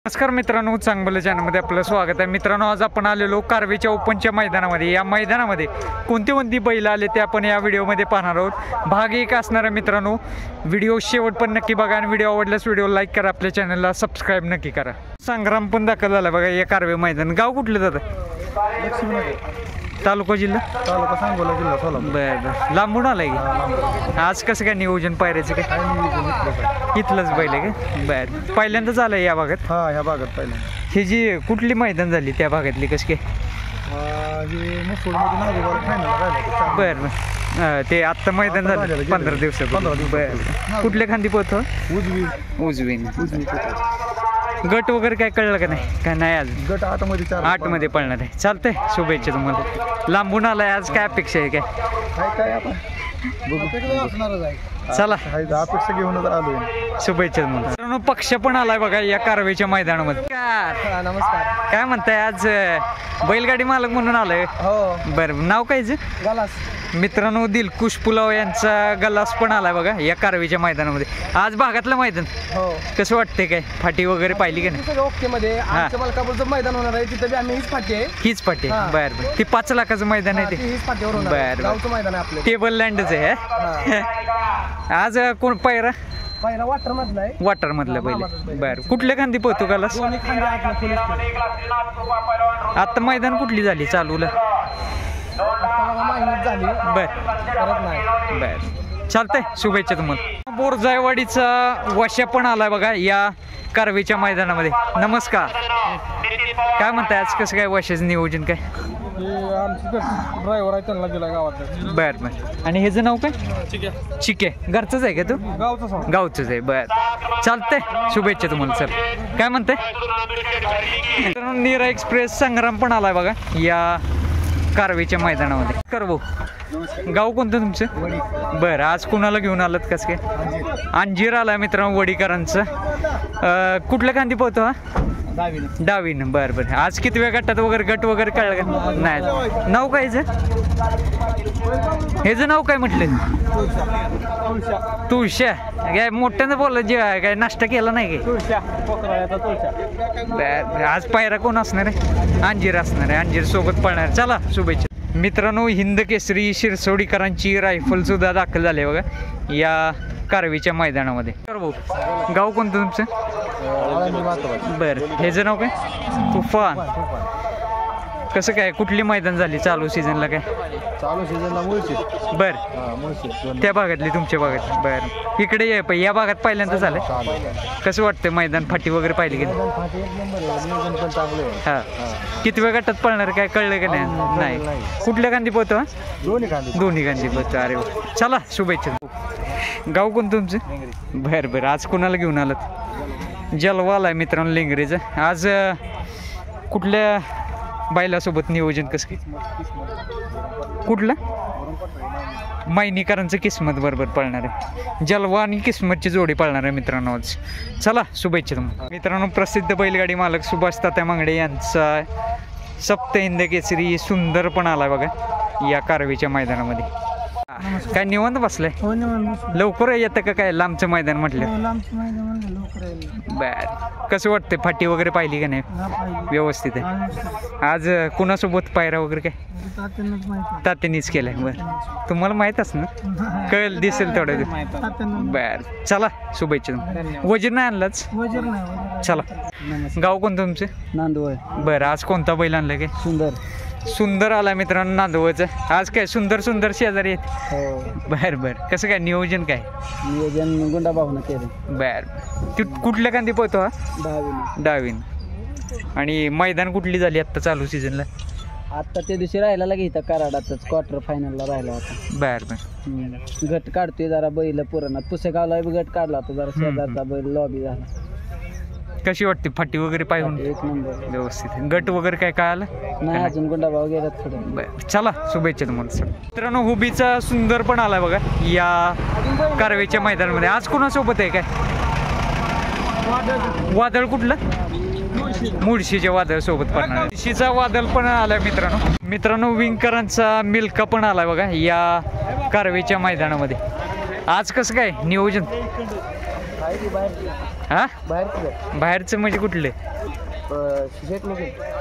नमस्कार मित्रांनो, चांगलं चॅनलमध्ये आपलं स्वागत आहे। मित्रांनो, आज आपण आलेलो कारवेच्या ओपनच्या मैदानामध्ये। या मैदानामध्ये कोणती बैल आले ते आपण या व्हिडिओमध्ये पाहणार आहोत। भाग 1 असणार आहे मित्रांनो। व्हिडिओ शेवट पण नक्की बघा आणि व्हिडिओ आवडल्यास व्हिडिओ लाईक करा, आपल्या चॅनलला सबस्क्राईब नक्की करा। संग्राम पण दाखल झाला बघा या कारवे मैदान। गाव कुठलं जातं? तालुका जिल्हा सांगोला जिल्हा सोलापूर। बरं, लांबून आलाय की आज कसं काय नियोजन पायऱ्याचं काय? इथलंच बैल आहे का? बरं, पहिल्यांदाच आलंय या भागात? हा, ह्या भागात पहिल्यांदा। ही जी कुठली मैदान झाली त्या भागातली कशी काय? बरं, ते आत्ता मैदान झालं 15 दिवसापूर्वी। बरं, कुठल्या खांदी पोहतो? उजवी। गट वगैरे काय कळलं का नाही? का नाही आज? गट 8 मध्ये पळणार आहे। चालतंय, शुभेच्छा तुम्हाला। लांबून आलाय आज, काय अपेक्षा आहे काय? चला, अपेक्षा घेऊनच आलोय। शुभेच्छा तुम्हाला। मित्रांनो, पक्ष पण आलाय बघा या कारवेच्या मैदानामध्ये। नमस्कार, काय म्हणताय आज? बैलगाडी मालक म्हणून आलाय? हो। बरं, नाव काय? गलास। मित्रांनो, दिलकुश पुलाव यांचा गलास पण आलाय बघा या कारवेच्या मैदानामध्ये। आज भागातलं मैदान हो, कसं वाटतंय? काय फाटी वगैरे पाहिली का नाही? ओके मध्ये आमच्या मलकापूरचं मैदान होणार आहे, तिथे आम्ही हीच फाटी आहे। हीच फाटी? बरं, ती 5 लाखाचं मैदान आहे ते? हीच फाटीवर होणार। बरं, गावचं मैदान आहे आपलं, टेबल लँडच आहे। आज कोण पायरा? पहिला वाटर मधला आहे। वाटर मधलं पहिले? बरं, कुठल्या खांदी पोहतो गलास? आता मैदान कुठली झाली चालूला? बर, चालतंय, शुभेच्छा तुम्हाला। बोरजायवाडीचा वशा पण आलाय बघा या कारवेच्या मैदानामध्ये। नमस्कार, काय म्हणताय आज? कसं काय वशाचं नियोजन काय? ड्रायव्हर आहे, त्यांना दिला गावात। बर बर, आणि ह्याचं नाव काय? चिके। घरचंच आहे का तू? गावचंच आहे। बर, चालतंय, शुभेच्छा तुम्हाला सर। काय म्हणताय? नीरा एक्सप्रेस संग्राम पण आलाय बघा या कारवेच्या मैदानामध्ये। करवो, गाव कोणतं तुमचं? बरं, आज कुणाला घेऊन आलात? कसं काय? अंजीर आलाय मित्रांनो वडीकरांचं। कुठल्या खांदी पोहतो हा? डावीन। बरं बरं, आज किती वेळ गटात वगैरे गट वगैरे कळलं का नाही? नाव काय ह्याचं नाव काय म्हटलं? तुळशा। काय मोठ्यानं बोललं जे काय नाश्ता केला नाही काय? बरं, आज पायरा कोण असणार आहे? अंजीर असणार आहे। अंजीर सोबत पळणार। चला, शुभेच्छा मित्रांनो। हिंद केसरी शिरसोडीकरांची रायफल सुद्धा दाखल झाली बघा या कारवीच्या मैदानामध्ये। गाव कोणतं तुमचं? बरं, ह्याचं नाव काय? तुफान। कसं काय, कुठली मैदान झाली चालू सीझनला? काय चालू सीझनला मुळशीत। बरं, त्या भागातली तुमच्या भागात? बरं, इकडे या भागात पहिल्यांदा झालं? कसं वाटतं मैदान? फाटी वगैरे पाहिली की हां, किती वेळ गटात पळणार काय कळलं का नाही? कुठल्या गांधी पोहतो? दोन्ही गांधी पोहतो। अरे वा, चला, शुभेच्छा। गाव कोणतं तुमचं? बरं बरं, आज कुणाला घेऊन आलात? जलवा आलाय मित्रांनो लिंगरेचं। आज कुठल्या बैलासोबत नियोजन कसं? कुठलं? मैनीकरांचं किस्मत बरोबर पळणार आहे। जलवा आणि किस्मतची जोडी पळणार आहे मित्रांनो आज। चला, शुभेच्छा तुम्हाला। मित्रांनो, प्रसिद्ध बैलगाडी मालक सुभाष तात्या मांगडे यांचा सप्त हिंद केसरी सुंदर पण आलाय बघा या कारवेच्या मैदानामध्ये। काय निवांत बसलाय? लवकर येतं का काय? लांबचं मैदान म्हटलं? बर, कसं वाटतंय? फाटी वगैरे पाहिली का नाही? व्यवस्थित आहे। आज कुणासोबत पायरा वगैरे काय? तात्यानीच केलंय? बरं, तुम्हाला माहित असणार, कळेल, दिसेल थोडं। बर, चला, शुभेच्छा। वजीर नाही आणलाच? चला, गाव कोणतं तुमचं? नांदवळ। बरं, आज कोणता बैल आणलाय? काय सुंदर आला मित्रांनो नांदवळचं। आज काय सुंदर शेजारी आहेत? बरं बरं, कसं काय नियोजन? काय नियोजन गुंडाभाऊनं केलं। बरं, कुठल्या कांदी पोहतो हा? डावीन। आणि मैदान कुठली झाली आत्ता चालू सीझनला? आता त्या दिवशी राहिला इथं कराडातच क्वार्टर फायनलला राहिला होता। बरं बरं, गट काढतोय जरा बैल पुराणात। पुसेगावला गट काढला होता, जरा शेजारचा बैल लॉबी झाला। कशी वाटते फाटी वगैरे पाहून? एक नंबर, व्यवस्थित। गट वगैरे काय आलं नाही अजून? गुंडाभाऊ गेला थोडं। बरं, चला, शुभेच्छा तुम्हाला। मित्रांनो, हुबीचा सुंदर पण आलाय बघा या कारवेच्या मैदानामध्ये। आज कोणासोबत आहे? काय वादळ? कुठलं? मुळशीच्या वादळ सोबत पडणार। मुळशीचा वादळ पण आलाय मित्रांनो। विंकरांचा मिल्का पण आलाय बघा या कारवेच्या मैदानामध्ये। आज कसं काय नियोजन? हा बाहेर बाहेरचं म्हणजे कुठलं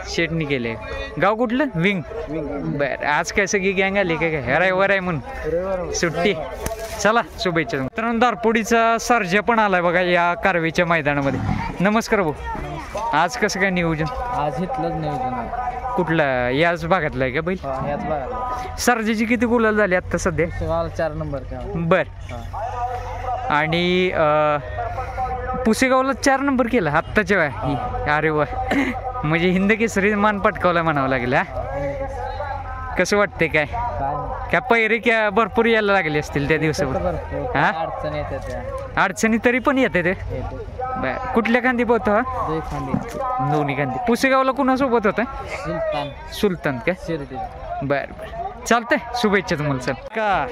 शेटणी केले गाव कुठलं विंग बर आज काय सगळी गँग आली काय काय रविवार आहे म्हणून सुट्टी चला शुभेच्छा मित्रांनो दारपोडीचा सर्जा पण आलाय बघा या कारवीच्या मैदानामध्ये नमस्कार भाऊ आज कसं काय नियोजन आज इथलंच नियोजन कुठलं याच भागातलं आहे का बैल याच बघा सर्जाची किती गुलाल झाली आता सध्या 4 नंबर बर आणि पुसेगावला 4 नंबर केला आत्ताच्या वेळा अरे वा म्हणजे हिंद केसरी मान पटकावला म्हणावं लागेल हा कसं वाटतंय काय काय पैरे क्या भरपूर यायला लागले असतील त्या दिवसावर हा अडचणी तरी पण येते ते बर कुठल्या खांदी पोहतो हा दोन्ही खांदी पुसेगावला कुणासोबत होता सुलतान काय बर बर चालतंय शुभेच्छा तुम्हाला सर का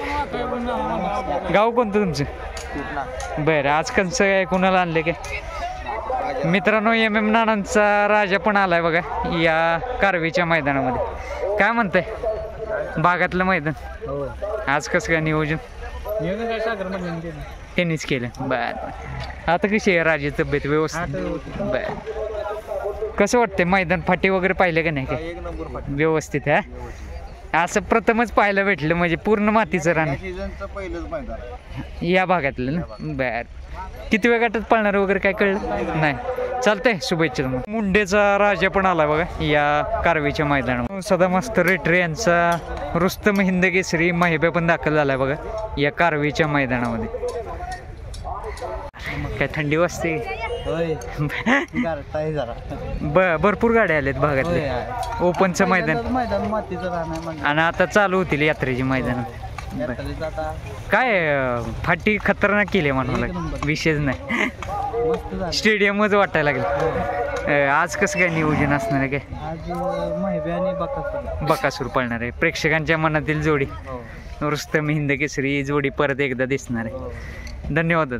गाव कोणतं तुमचं बरं आज कसं काय कुणाला आणले काय मित्रांनो MM नानांचा राजा पण आलाय बघा या कारवीच्या मैदानामध्ये काय म्हणताय भागातलं मैदान आज कसं काय नियोजन त्यांनीच केलं बर आता कशी आहे राजा तब्येत व्यवस्थित बर कसं वाटतंय मैदान फाटी वगैरे पाहिलं का नाही काय व्यवस्थित हा असं प्रथमच पाहायला भेटलं म्हणजे पूर्ण मातीचं रान या भागातलं ना बर किती वेळ गटात पाळणार वगैरे काय कळलं नाही चालतंय शुभेच्छा तुम्हाला मुंडेचा राजा पण आला बघा या कारवीच्या मैदानावर सदा मस्त रेटरे यांचा रुस्तम हिंद केसरी महिबा पण दाखल झालाय बघा या कारवीच्या मैदानामध्ये काय थंडी वाजते भरपूर गाड्या आल्यात भागातले ओपनचं मैदान आणि आता चालू होतील यात्रेची मैदानात काय फाटी खतरनाक केली म्हणाला विशेष नाही स्टेडियमच वाटायला लागेल आज कसं काय नियोजन असणार आहे काय बकासूर पळणार आहे प्रेक्षकांच्या मनातील जोडी रुस्तम हिंद केसरी जोडी परत एकदा दिसणार आहे धन्यवाद.